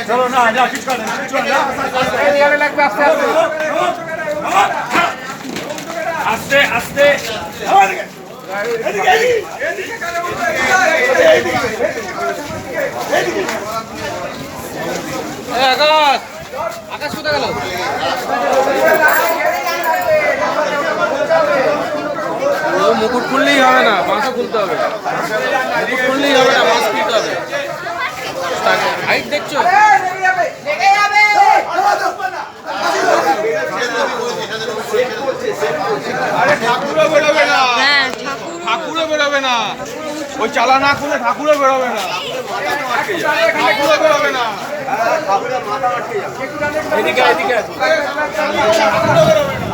চলো না যা কিছু করে লাগবে আস্তে আস্তে আকাশ কোথায় গেল? মুকুট খুললেই হবে না, মাছও খুলতে হবে। মুকুট খুললেই হবে না, মাছ খুলতে হবে। হাইট দেখছো? আরে ঠাকুরও বেরোবে না, ঠাকুরও বেরোবে না, ওই চালা না খুলে ঠাকুরও বেরোবে না, ঠাকুরও বেরোবে না। এদিকে এদিকে ঠাকুরও বেরোবে না।